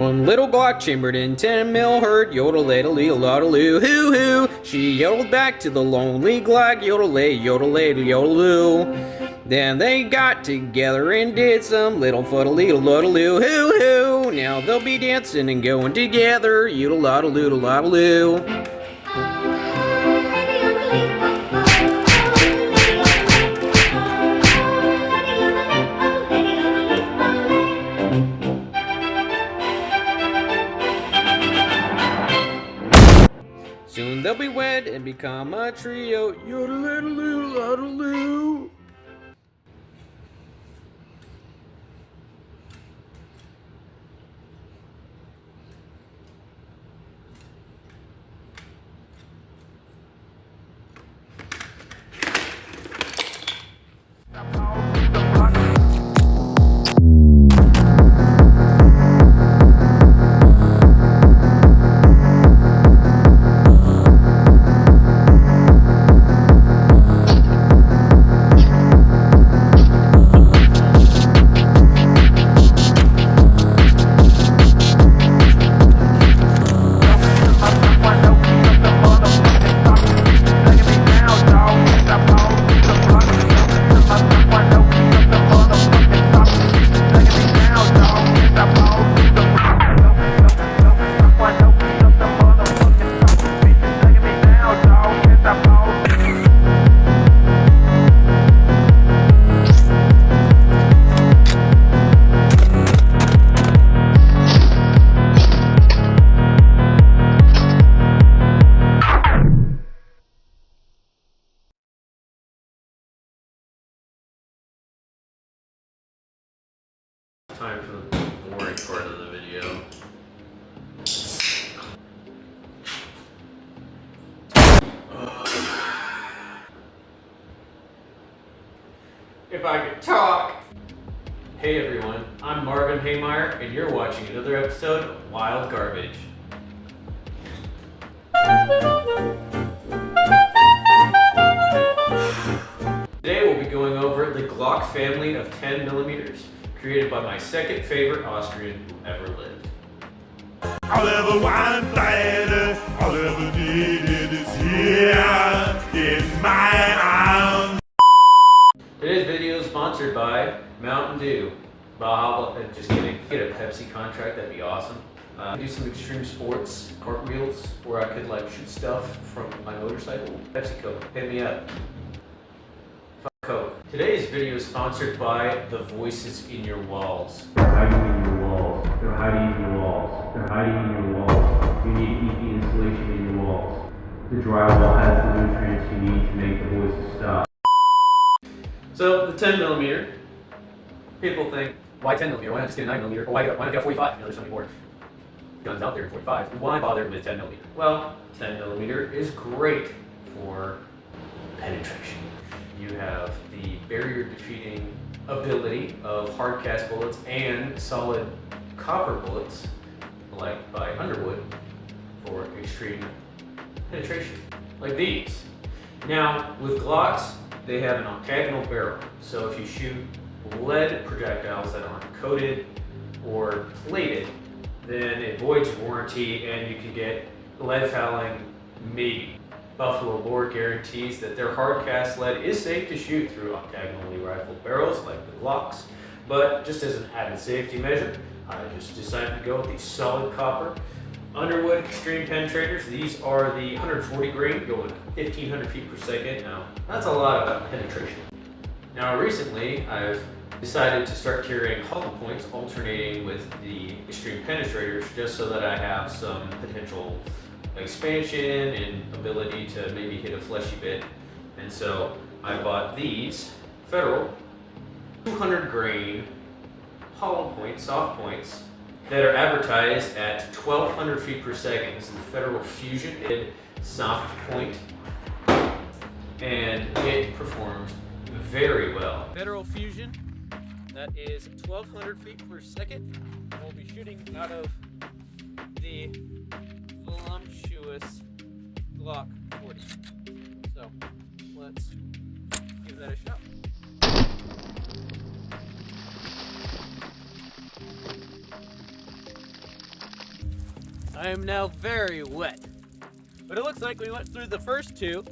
One little Glock chambered in 10 mil heard yodel-ladle-lee-lodel-loo, hoo-hoo. She yodeled back to the lonely Glock, yodel-lay, yodel-lay-yodel-loo. Then they got together and did some little fuddle-lee-lodel-loo, hoo-hoo. Now they'll be dancing and going together, yodel-lodel-loo-lodel-loo. Soon they'll be wed and become a trio, yodel-ladle-loo-lodel-loo. Time for the boring part of the video. If I could talk! Hey everyone, I'm Marvin Haymeyer, and you're watching another episode of Wild Garbage. Today we'll be going over the Glock family of 10mm. Created by my second favorite Austrian who ever lived. All ever wanted, all ever needed is here in my arms. Today's video is sponsored by Mountain Dew. Just kidding. Get a Pepsi contract, that'd be awesome. Do some extreme sports, cartwheels, where I could like shoot stuff from my motorcycle. Pepsi Coke, hit me up. Coke. Today's video is sponsored by the voices in your walls. They're hiding in your walls. They're hiding in your walls. They're hiding in your walls. You need to keep the insulation in your walls. The drywall has the nutrients you need to make the voices stop. So the 10mm, people think, why 10mm? Why not just get a 9mm? Or why not get a 45? You know, there's so many more guns out there in 45. Why bother with 10mm? Well, 10mm is great for penetration. You have the barrier defeating ability of hard cast bullets and solid copper bullets, like by Underwood, for extreme penetration, like these. Now, with Glocks, they have an octagonal barrel, so if you shoot lead projectiles that aren't coated or plated, then it voids warranty and you can get lead fouling maybe. Buffalo Bore guarantees that their hard cast lead is safe to shoot through octagonally rifled barrels like the Glocks, but just as an added safety measure, I just decided to go with the solid copper Underwood extreme penetrators. These are the 140 grain, going 1,500 feet per second. Now, that's a lot of penetration. Now, recently, I've decided to start carrying hollow points alternating with the extreme penetrators just so that I have some potential expansion and ability to maybe hit a fleshy bit. And so I bought these Federal 200 grain hollow point, soft points that are advertised at 1,200 feet per second. This is the Federal Fusion soft point, and it performs very well. Federal Fusion, that is 1,200 feet per second. We'll be shooting out of the voluptuous Glock 40. So let's give that a shot. I am now very wet. But it looks like we went through the first two,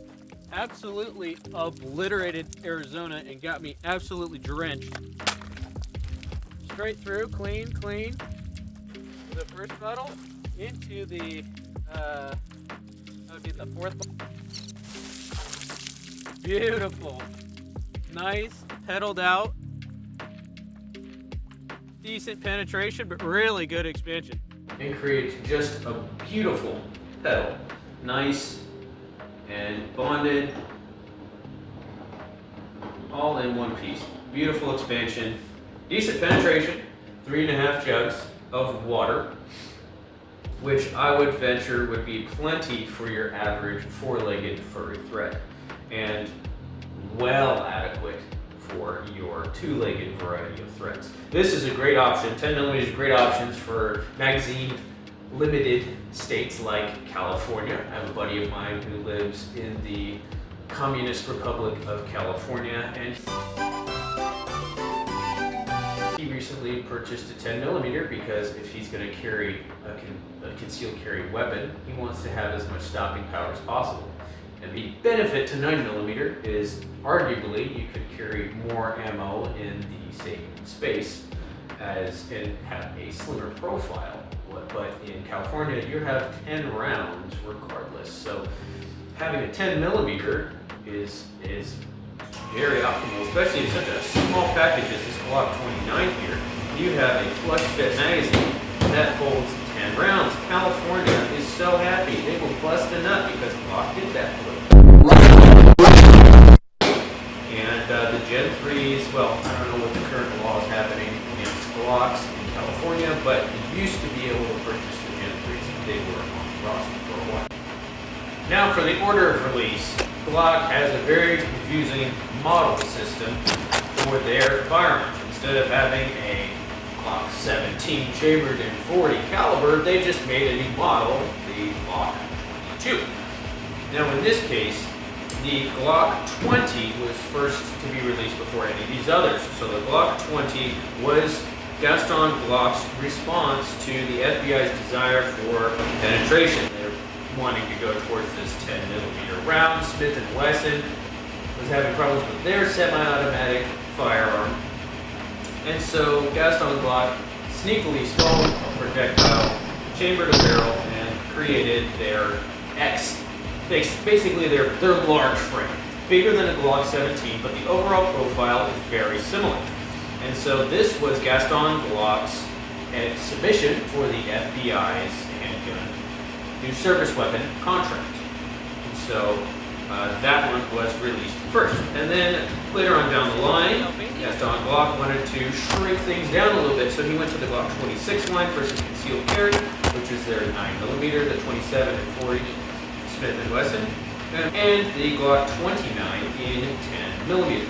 absolutely obliterated Arizona and got me absolutely drenched. Straight through, clean. The first bottle into the, that would be the fourth bottle. Beautiful. Nice, pedaled out. Decent penetration, but really good expansion. And creates just a beautiful pedal. Nice and bonded, all in one piece. Beautiful expansion, decent penetration, 3.5 jugs of water, which I would venture would be plenty for your average 4-legged furry thread, and well adequate for your 2-legged variety of threads. This is a great option. 10mm is a great options for magazine limited states like California. I have a buddy of mine who lives in the Communist Republic of California, and he recently purchased a 10mm because if he's going to carry a concealed carry weapon, he wants to have as much stopping power as possible. And the benefit to 9mm is arguably you could carry more ammo in the same space and have a slimmer profile. But in California, you have 10 rounds regardless. So having a 10mm is very optimal, especially in such a small package as this Glock 29 here. You have a flush fit magazine that holds 10 rounds. California is so happy. They will bust a nut because Glock did that for them. And the Gen 3s, well, I don't know what the current law is happening against Glocks in California, but you used to be able to purchase the Gen 3s. They were on the roster for a while. Now for the order of release, Glock has a very confusing model system for their firearms. Instead of having a Glock 17 chambered in 40 caliber, they just made a new model, the Glock 22. Now in this case, the Glock 20 was first to be released before any of these others. So the Glock 20 was Gaston Glock's response to the FBI's desire for penetration. They're wanting to go towards this 10mm round. Smith and Wesson was having problems with their semi-automatic firearm. And so Gaston Glock sneakily stole a projectile, chambered a barrel, and created their basically their large frame. Bigger than a Glock 17, but the overall profile is very similar. And so this was Gaston Glock's submission for the FBI's handgun new service weapon contract. And so that one was released first. And then later on down the line, Gaston Glock wanted to shrink things down a little bit, so he went to the Glock 26 line for some concealed carry, which is their 9mm, the 27 and 40 Smith and Wesson, and the Glock 29 in 10mm.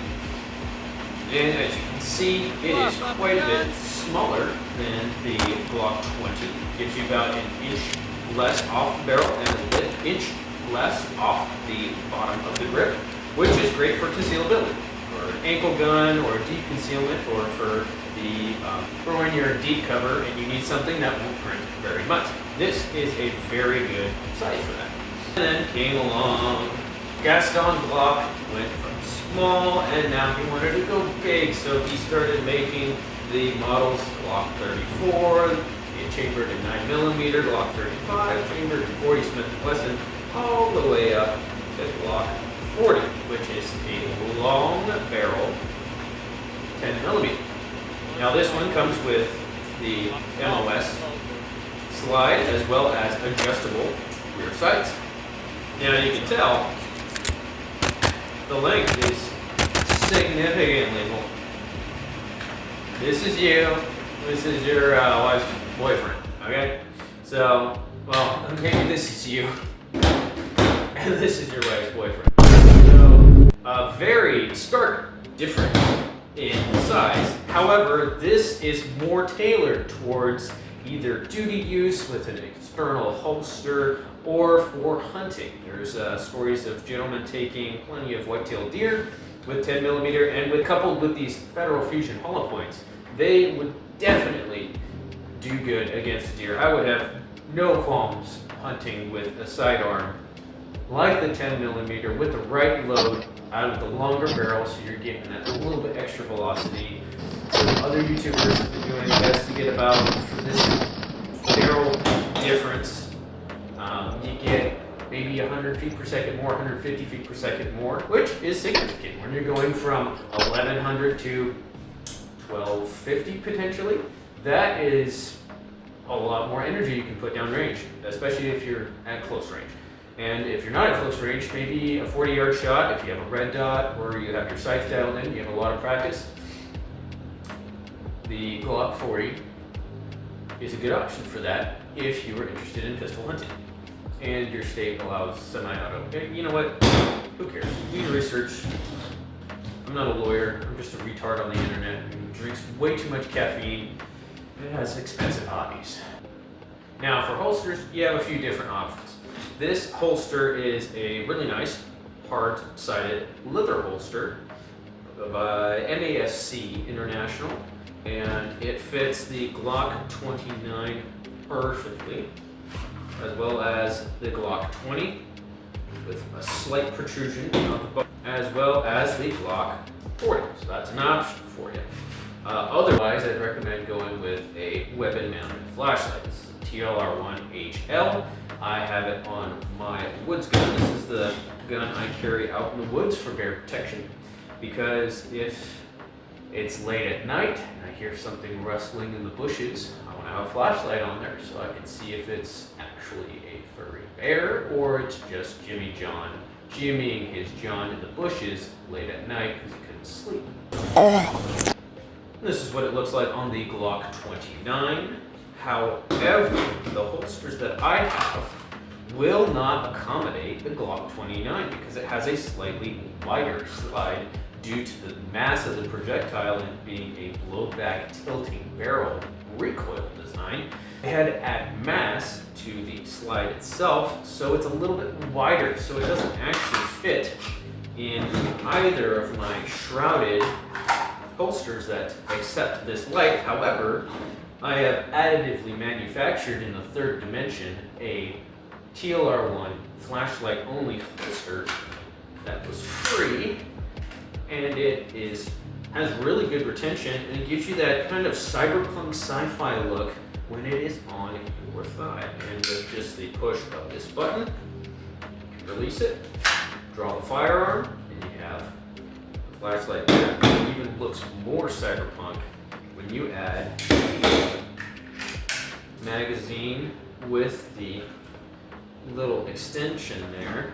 And as you can see, it is quite a bit smaller than the Glock 20. Gives you about an inch less off the barrel and an inch less off the bottom of the grip, which is great for concealability, for an ankle gun or deep concealment, or for when you're in deep cover and you need something that won't print very much. This is a very good size for that. And then came along Gaston Glock, went from small and now he wanted to go big, so he started making the models Glock 34, chambered in 9mm, Glock 35, chambered in 40 Smith & Wesson, all the way up to Glock 40, which is a long barrel 10mm. Now this one comes with the MOS slide as well as adjustable rear sights. Now you can tell the length is significantly more. This is you. This is your wife's boyfriend. Okay? So, well, maybe this is you. And this is your wife's boyfriend. So, very stark difference in size. However, this is more tailored towards either duty use with an external holster or for hunting. There's stories of gentlemen taking plenty of white-tailed deer with 10mm, and coupled with these Federal Fusion hollow points, they would definitely do good against deer. I would have no qualms hunting with a sidearm like the 10mm with the right load out of the longer barrel, so you're getting that a little bit extra velocity. Some other YouTubers have been doing best to get about, for this barrel difference, you get maybe 100 feet per second more, 150 feet per second more, which is significant when you're going from 1100 to 1250 potentially. That is a lot more energy you can put down range, especially if you're at close range. And if you're not at close range, maybe a 40-yard shot, if you have a red dot or you have your sights dialed in, you have a lot of practice, the Glock 40 is a good option for that if you are interested in pistol hunting and your state allows semi-auto. You know what? Who cares? Do your research. I'm not a lawyer. I'm just a retard on the internet who drinks way too much caffeine and has expensive hobbies. Now for holsters, you have a few different options. This holster is a really nice hard-sided leather holster by MASC International, and it fits the Glock 29 perfectly, as well as the Glock 20 with a slight protrusion on the butt, as well as the Glock 40. So that's an option for you. Otherwise, I'd recommend going with a weapon-mounted flashlight. This is a TLR1HL. I have it on my woods gun. This is the gun I carry out in the woods for bear protection, because if it's late at night and I hear something rustling in the bushes, I want to have a flashlight on there so I can see if it's actually a furry bear or it's just Jimmy John jimmying his John in the bushes late at night because he couldn't sleep. This is what it looks like on the Glock 29. However, the holsters that I have will not accommodate the Glock 29 because it has a slightly wider slide due to the mass of the projectile and being a blowback tilting barrel recoil design. I had to add mass to the slide itself, so it's a little bit wider, so it doesn't actually fit in either of my shrouded holsters that accept this light. However, I have additively manufactured in the third dimension a TLR1 flashlight only holster that was free, and it has really good retention, and it gives you that kind of cyberpunk sci-fi look when it is on your thigh. And with just the push of this button, you can release it, draw the firearm, and you have the flashlight there. It even looks more cyberpunk when you add magazine with the little extension there.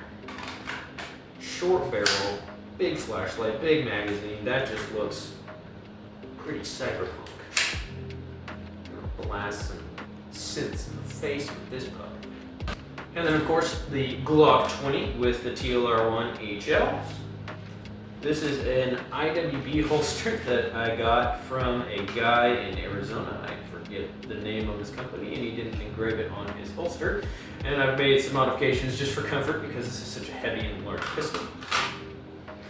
Short barrel, big flashlight, big magazine. That just looks pretty cyberpunk. Blasts and synths in the face with this pup. And then of course the Glock 20 with the TLR1 HL. This is an IWB holster that I got from a guy in Arizona. I forget the name of his company, and he didn't engrave it on his holster. And I've made some modifications just for comfort because this is such a heavy and large pistol.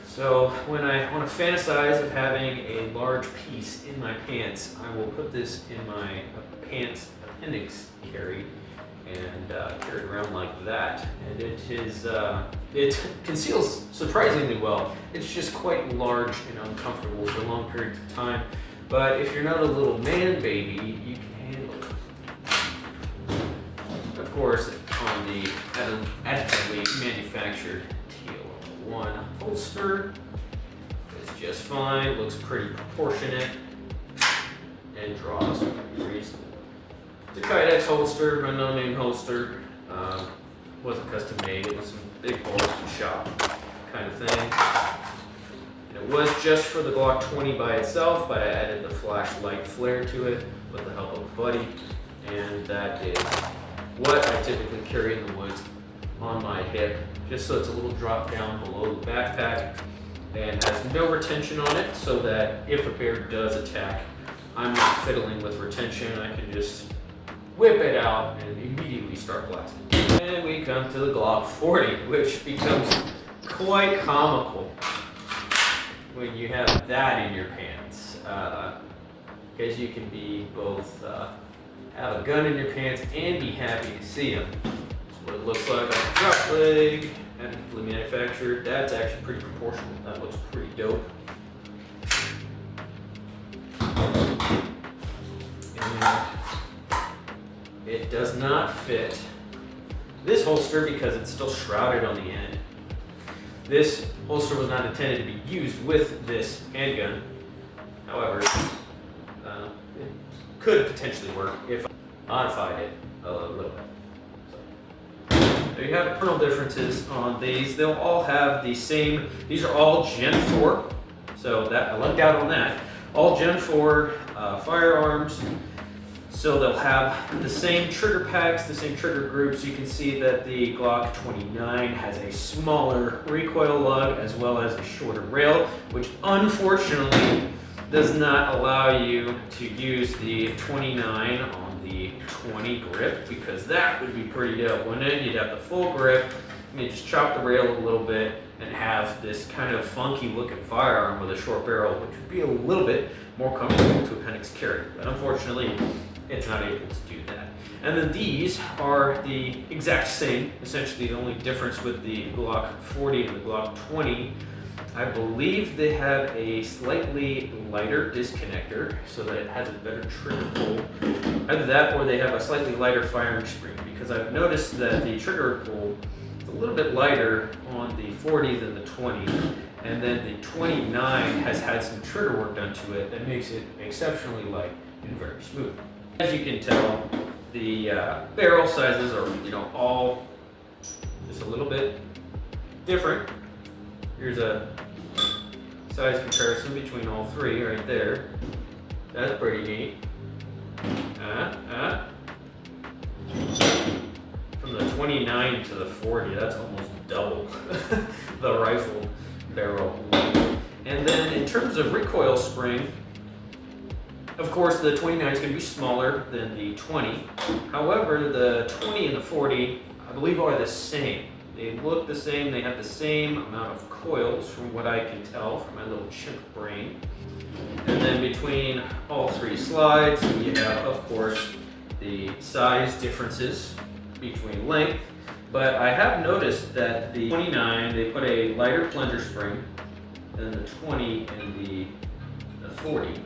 So when I want to fantasize of having a large piece in my pants, I will put this in my pants appendix carry and carry it around like that. And it conceals surprisingly well. It's just quite large and uncomfortable for long periods of time. But if you're not a little man baby, you can handle it. Of course, on the additively manufactured TL1 holster, it's just fine, looks pretty proportionate, and draws pretty reasonable. It's a Kydex holster, a no-name holster. Wasn't custom made, it was some big balls from shop kind of thing. And it was just for the Glock 20 by itself, but I added the flashlight flare to it with the help of a buddy, and that is what I typically carry in the woods on my hip, just so it's a little drop down below the backpack and has no retention on it, so that if a bear does attack, I'm not fiddling with retention. I can just whip it out and immediately start blasting. And we come to the Glock 40, which becomes quite comical when you have that in your pants, because you can be both have a gun in your pants and be happy to see them. That's what it looks like on the drop leg, actively manufactured. That's actually pretty proportional. That looks pretty dope. And it does not fit this holster because it's still shrouded on the end. This holster was not intended to be used with this handgun. However, it could potentially work if I modified it a little bit. So, there you have internal differences on these. They'll all have the same, these are all Gen 4, so that I lucked out on that. All Gen 4 firearms. So they'll have the same trigger packs, the same trigger groups. You can see that the Glock 29 has a smaller recoil lug as well as a shorter rail, which unfortunately does not allow you to use the 29 on the 20 grip, because that would be pretty dope, wouldn't it? You'd have the full grip, and you just chop the rail a little bit and have this kind of funky looking firearm with a short barrel, which would be a little bit more comfortable to appendix carry. But unfortunately, it's not able to do that. And then these are the exact same. Essentially, the only difference with the Glock 40 and the Glock 20, I believe they have a slightly lighter disconnector so that it has a better trigger pull. Either that or they have a slightly lighter firing spring, because I've noticed that the trigger pull is a little bit lighter on the 40 than the 20. And then the 29 has had some trigger work done to it that makes it exceptionally light and very smooth. As you can tell, the barrel sizes are, all just a little bit different. Here's a size comparison between all three right there. That's pretty neat. From the 29 to the 40, that's almost double the rifle barrel. And then in terms of recoil spring, of course, the 29 is going to be smaller than the 20. However, the 20 and the 40, I believe, are the same. They look the same. They have the same amount of coils, from what I can tell from my little chimp brain. And then between all three slides, you have, of course, the size differences between length. But I have noticed that the 29, they put a lighter plunger spring than the 20 and the 40.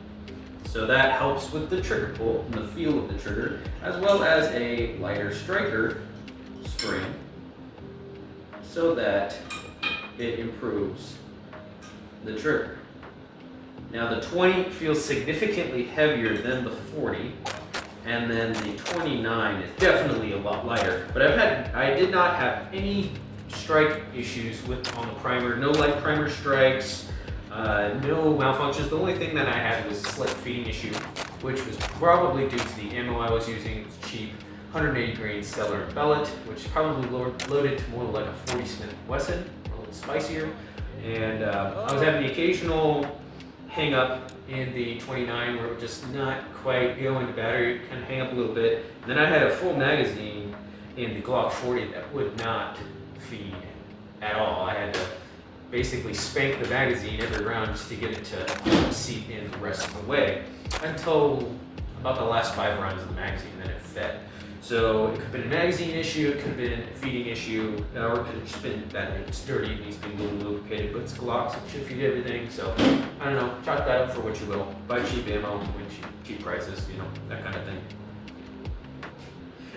So that helps with the trigger pull and the feel of the trigger, as well as a lighter striker spring, so that it improves the trigger. Now the 20 feels significantly heavier than the 40, and then the 29 is definitely a lot lighter. But I did not have any strike issues on the primer. No light primer strikes. No malfunctions. The only thing that I had was a slight feeding issue, which was probably due to the ammo I was using. It was cheap, 180 grain Stellar pellet, which probably loaded to more like a 40 Smith and Wesson, a little spicier. And I was having the occasional hang up in the 29 where it would just not quite go into battery, kind of hang up a little bit. And then I had a full magazine in the Glock 40 that would not feed at all. I had to basically spank the magazine every round just to get it to seep in the rest of the way, until about the last 5 rounds of the magazine, then it fed. So it could have been a magazine issue, it could have been a feeding issue, or it could have just been that it's dirty, it needs to be a little lubricated, but it's Glock, so it should feed everything. So I don't know, chalk that up for what you will. Buy cheap ammo, win cheap prices, that kind of thing.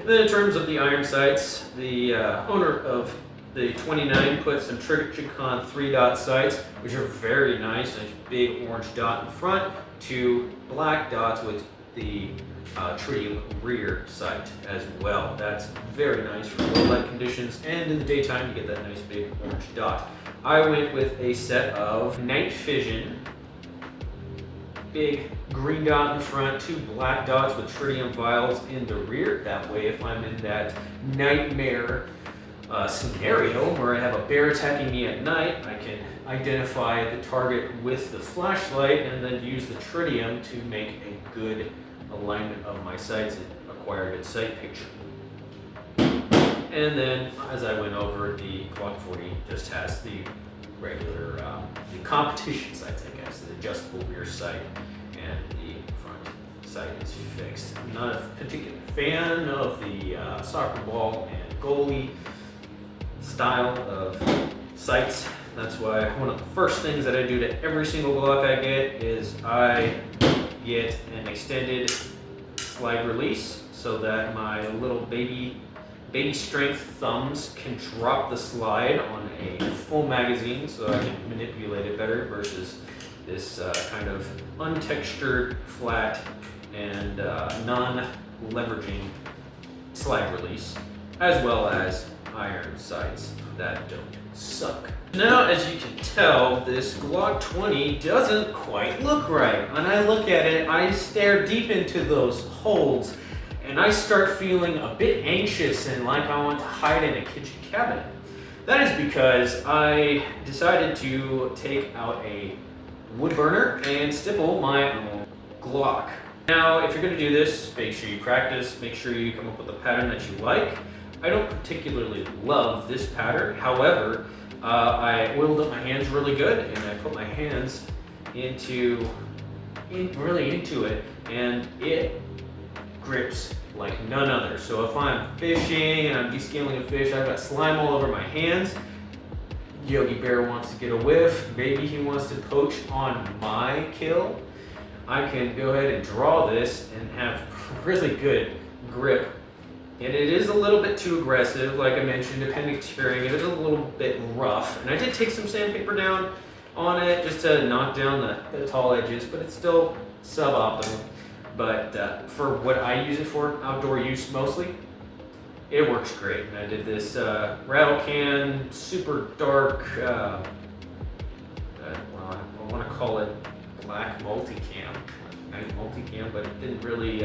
And then in terms of the iron sights, the owner of the 29 put some Trigicon 3-dot sights, which are very nice. A big orange dot in front, 2 black dots with the tritium rear sight as well. That's very nice for low light conditions, and in the daytime you get that nice big orange dot. I went with a set of night vision, big green dot in front, 2 black dots with tritium vials in the rear. That way, if I'm in that nightmare scenario where I have a bear attacking me at night, I can identify the target with the flashlight and then use the tritium to make a good alignment of my sights and acquire a good sight picture. And then, as I went over, the Glock 40 just has the regular, the competition sights, I guess, the adjustable rear sight and the front sight is fixed. I'm not a particular fan of the soccer ball and goalie style of sights. That's why one of the first things that I do to every single Glock I get is I get an extended slide release so that my little baby strength thumbs can drop the slide on a full magazine so I can manipulate it better versus this kind of untextured, flat, and non-leveraging slide release, as well as iron sights that don't suck. Now, as you can tell, this Glock 20 doesn't quite look right. When I look at it, I stare deep into those holes, and I start feeling a bit anxious and like I want to hide in a kitchen cabinet. That is because I decided to take out a wood burner and stipple my own Glock. Now, if you're going to do this, make sure you practice, make sure you come up with a pattern that you like. I don't particularly love this pattern. However, I oiled up my hands really good, and I put my hands really into it, and it grips like none other. So if I'm fishing and I'm descaling a fish, I've got slime all over my hands. Yogi Bear wants to get a whiff. Maybe he wants to poach on my kill. I can go ahead and draw this and have really good grip. And it is a little bit too aggressive, like I mentioned, depending on tearing. It is a little bit rough. And I did take some sandpaper down on it just to knock down the tall edges, but it's still suboptimal. But for what I use it for, outdoor use mostly, it works great. And I did this rattle can, super dark, well, I want to call it black multicam. Nice multicam, but it didn't really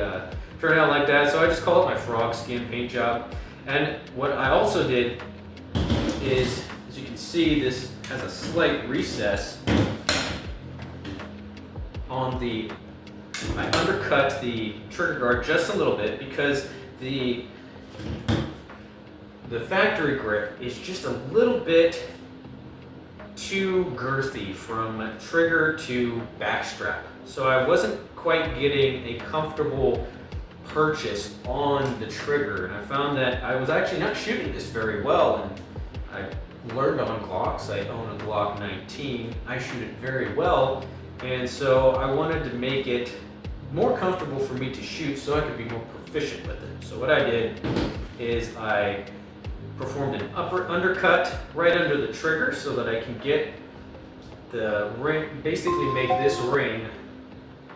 turn out like that. So I just call it my frog skin paint job. And what I also did is, as you can see, this has a slight recess on the, I undercut the trigger guard just a little bit because the factory grip is just a little bit too girthy from trigger to backstrap. So I wasn't quite getting a comfortable purchase on the trigger, and I found that I was actually not shooting this very well. And I learned on Glocks. I own a Glock 19. I shoot it very well, and so I wanted to make it more comfortable for me to shoot so I could be more proficient with it. So what I did is I performed an undercut right under the trigger so that I can get the ring, basically make this ring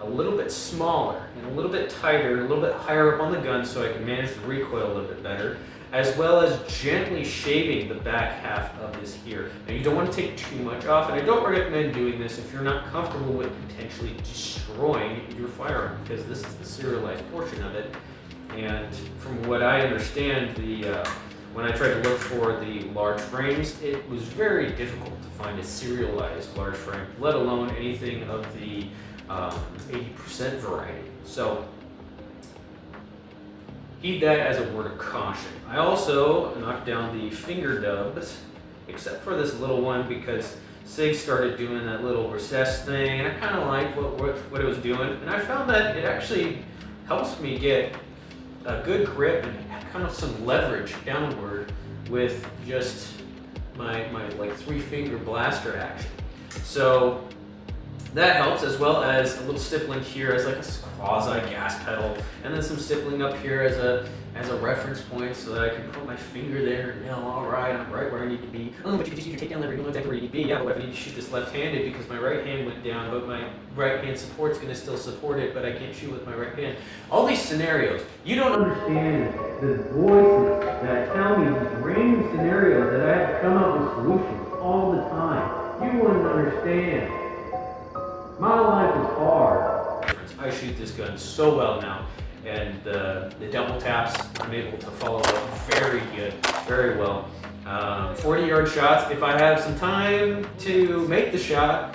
a little bit smaller and a little bit tighter, a little bit higher up on the gun so I can manage the recoil a little bit better, as well as gently shaving the back half of this here. Now you don't want to take too much off, and I don't recommend doing this if you're not comfortable with potentially destroying your firearm, because this is the serialized portion of it. And from what I understand, when I tried to look for the large frames, it was very difficult to find a serialized large frame, let alone anything of the 80% variety. So heed that as a word of caution. I also knocked down the finger dubs, except for this little one because Sig started doing that little recess thing, and I kind of liked what it was doing, and I found that it actually helps me get a good grip and kind of some leverage downward with just my like 3-finger blaster action. So that helps, as well as a little stippling here as like a quasi gas pedal, and then some stippling up here as a reference point so that I can put my finger there and know, all right, I'm right where I need to be. Oh, but you can just use your takedown lever, you know exactly where you need to be. Yeah, but if I need to shoot this left-handed because my right hand went down, but my right hand support's gonna still support it, but I can't shoot with my right hand. All these scenarios, you don't understand the voices that tell me these random scenarios that I have to come up with solutions all the time. You wouldn't understand. My life is hard. I shoot this gun so well now, and the double taps, I'm able to follow up very good, very well. 40-yard shots, if I have some time to make the shot,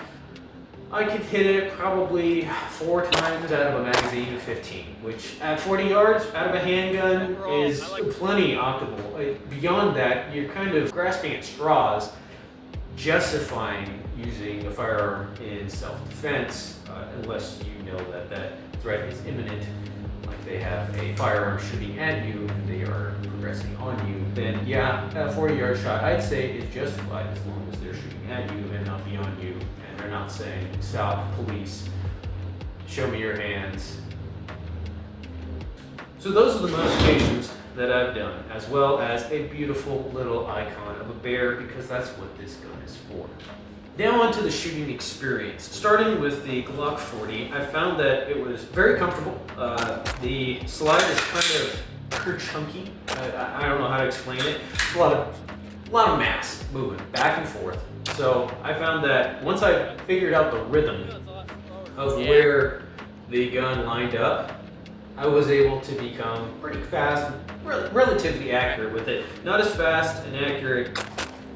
I could hit it probably 4 times out of a magazine of 15, which at 40 yards out of a handgun is plenty optimal. Beyond that, you're kind of grasping at straws justifying using a firearm in self-defense unless you know that that threat is imminent, like they have a firearm shooting at you and they are progressing on you, then yeah, a 40-yard shot I'd say is justified as long as they're shooting at you and not beyond you, and they're not saying, "Stop, police, show me your hands." So those are the modifications that I've done, as well as a beautiful little icon of a bear, because that's what this gun is for. Now on to the shooting experience. Starting with the Glock 40, I found that it was very comfortable. The slide is kind of chunky. I don't know how to explain it. It's a lot of mass moving back and forth. So I found that once I figured out the rhythm of where the gun lined up, I was able to become pretty fast, relatively accurate with it. Not as fast and accurate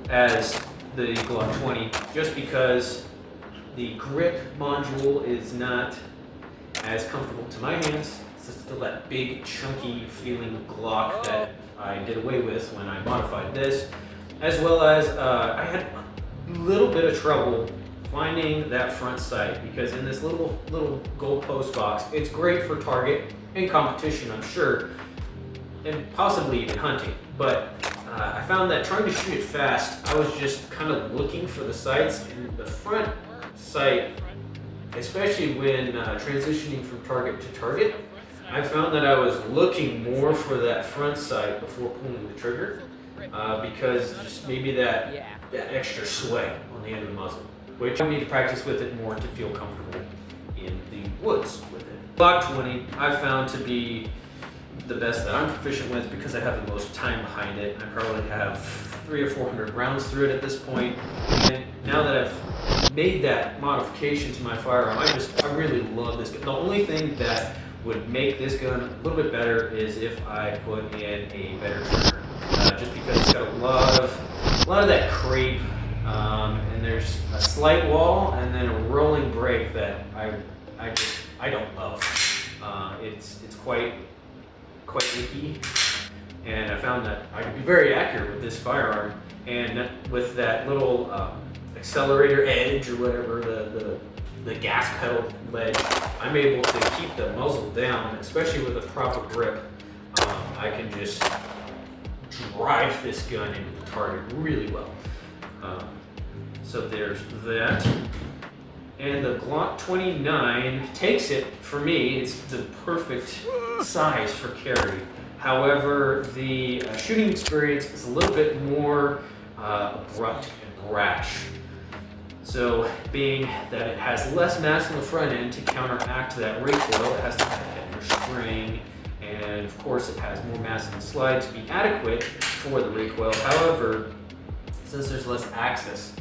as the Glock 20, just because the grip module is not as comfortable to my hands. It's still that big, chunky feeling Glock that I did away with when I modified this, as well as I had a little bit of trouble finding that front sight, because in this little goalpost box, it's great for target and competition, I'm sure, and possibly even hunting. But I found that trying to shoot it fast, I was just kind of looking for the sights, and the front sight, especially when transitioning from target to target, I found that I was looking more for that front sight before pulling the trigger, because just maybe that extra sway on the end of the muzzle, which I need to practice with it more to feel comfortable in the woods with it. Glock 20 I found to be the best that I'm proficient with because I have the most time behind it. I probably have 300 or 400 rounds through it at this point. And now that I've made that modification to my firearm, I really love this gun. The only thing that would make this gun a little bit better is if I put in a better trigger. Just because it's got a lot of that creep, and there's a slight wall and then a rolling brake that I don't love. It's quite icky, and I found that I could be very accurate with this firearm, and with that little accelerator edge or whatever, the gas pedal ledge, I'm able to keep the muzzle down, especially with a proper grip. I can just drive this gun into the target really well. So there's that. And the Glock 29 takes it, for me, it's the perfect size for carry. However, the shooting experience is a little bit more abrupt and brash. So being that it has less mass on the front end to counteract that recoil, it has to have a heavier spring, and of course it has more mass in the slide to be adequate for the recoil. However, since there's less axis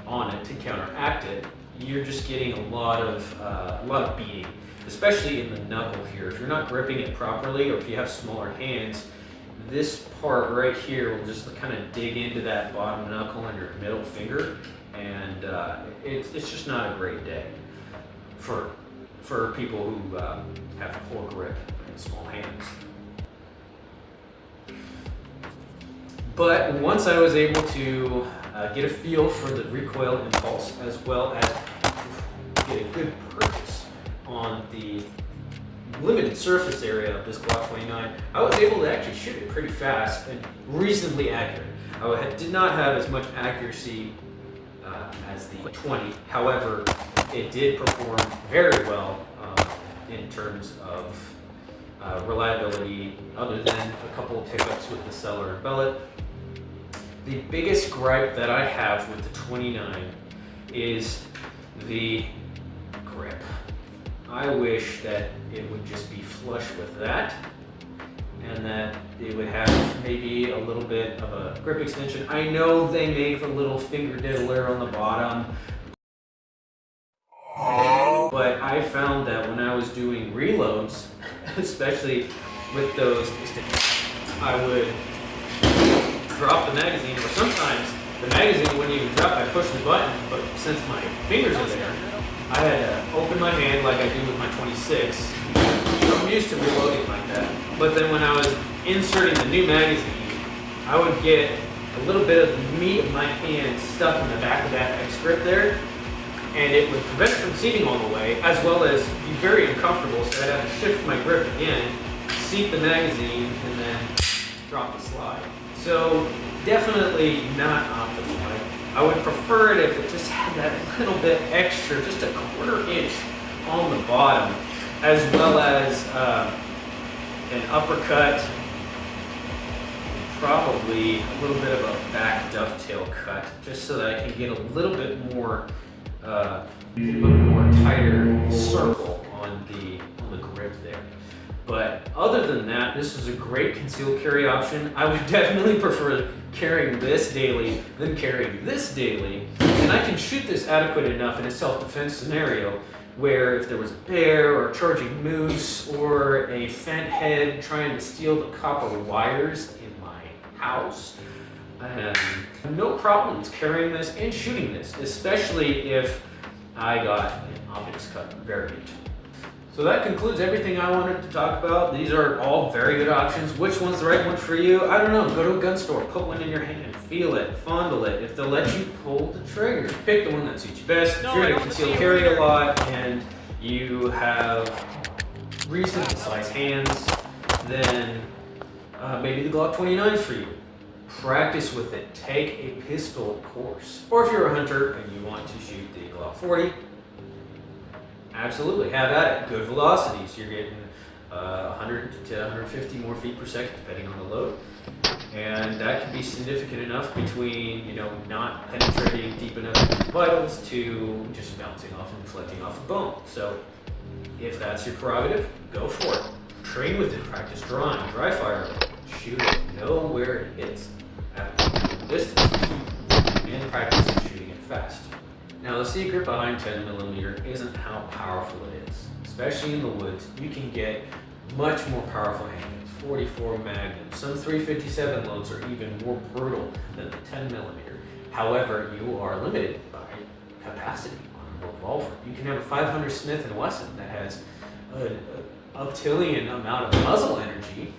on it to counteract it, you're just getting a lot of beating, especially in the knuckle here. If you're not gripping it properly, or if you have smaller hands, this part right here will just kind of dig into that bottom knuckle and your middle finger, and it's just not a great day for people who have poor grip and small hands. But once I was able to get a feel for the recoil impulse, as well as get a good purchase on the limited surface area of this Glock 29, I was able to actually shoot it pretty fast and reasonably accurate. I did not have as much accuracy as the 20. However, it did perform very well in terms of reliability, other than a couple of hiccups with the cellar and bellet. The biggest gripe that I have with the 29 is the grip. I wish that it would just be flush with that, and that it would have maybe a little bit of a grip extension. I know they make the little finger diddler on the bottom, but I found that when I was doing reloads, especially with those, I would drop the magazine, or sometimes the magazine wouldn't even drop. I pushed the button, but since my fingers are there, I had to open my hand like I do with my 26. I'm used to reloading like that. But then when I was inserting the new magazine, I would get a little bit of the meat of my hand stuck in the back of that X grip there, and it would prevent it from seating all the way, as well as be very uncomfortable, so I'd have to shift my grip again, seat the magazine, and then drop the slide. So definitely not optimal. I would prefer it if it just had that little bit extra, just a 1/4 inch on the bottom, as well as an uppercut, probably a little bit of a back dovetail cut, just so that I can get a little bit more tighter circle on the grip there. But other than that, this is a great concealed carry option. I would definitely prefer carrying this daily than carrying this daily. And I can shoot this adequate enough in a self-defense scenario where if there was a bear or a charging moose or a fent head trying to steal the copper wires in my house, no problems carrying this and shooting this, especially if I got an optics cut variant. So that concludes everything I wanted to talk about. These are all very good options. Which one's the right one for you? I don't know. Go to a gun store, put one in your hand, feel it, fondle it. If they'll let you pull the trigger, pick the one that suits you best. If you're going to conceal carry a lot and you have reasonable sized hands, then maybe the Glock 29 is for you. Practice with it. Take a pistol course. Or if you're a hunter and you want to shoot the Glock 40, absolutely, have at it. Good velocities. You're getting 100 to 150 more feet per second, depending on the load. And that can be significant enough between, not penetrating deep enough into the vitals to just bouncing off and deflecting off a bone. So if that's your prerogative, go for it. Train with it. Practice drawing, dry fire, shoot it. Know where it hits at the distance, and practice shooting it fast. Now, the secret behind 10mm isn't how powerful it is. Especially in the woods, you can get much more powerful handguns, 44 Magnum. Some 357 loads are even more brutal than the 10mm. However, you are limited by capacity on a revolver. You can have a 500 Smith and Wesson that has an octillion amount of muzzle energy,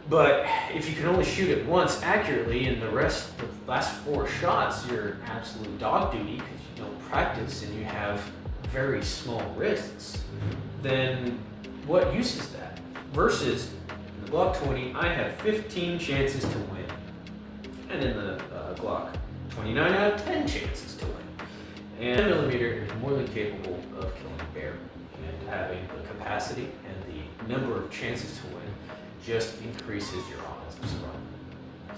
but if you can only shoot it once accurately and the last 4 shots, you're absolute dog duty because you don't practice and you have very small wrists, then what use is that? Versus in the Glock 20, I have 15 chances to win. And in the Glock 29, I have 10 chances to win. And 10mm is more than capable of killing a bear. And having the capacity and the number of chances to win just increases your odds of survival.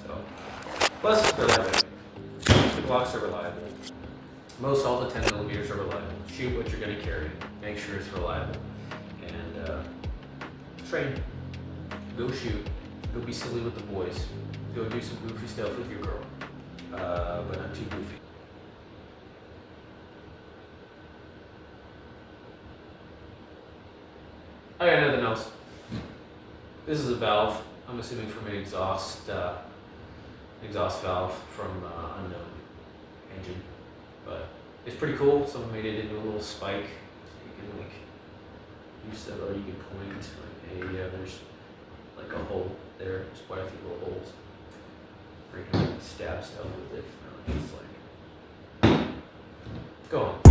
So, plus reliability. The Glocks are reliable. Most all the 10mm are reliable. Shoot what you're going to carry. Make sure it's reliable. And train. Go shoot. Go be silly with the boys. Go do some goofy stuff with your girl. But not too goofy. I got nothing else. This is a valve, I'm assuming from an exhaust valve from unknown engine, but it's pretty cool. Someone made it into a little spike. You can use that, or you can point there's like a hole there. There's quite a few little holes. Or you can stab stuff with it. Just like go on.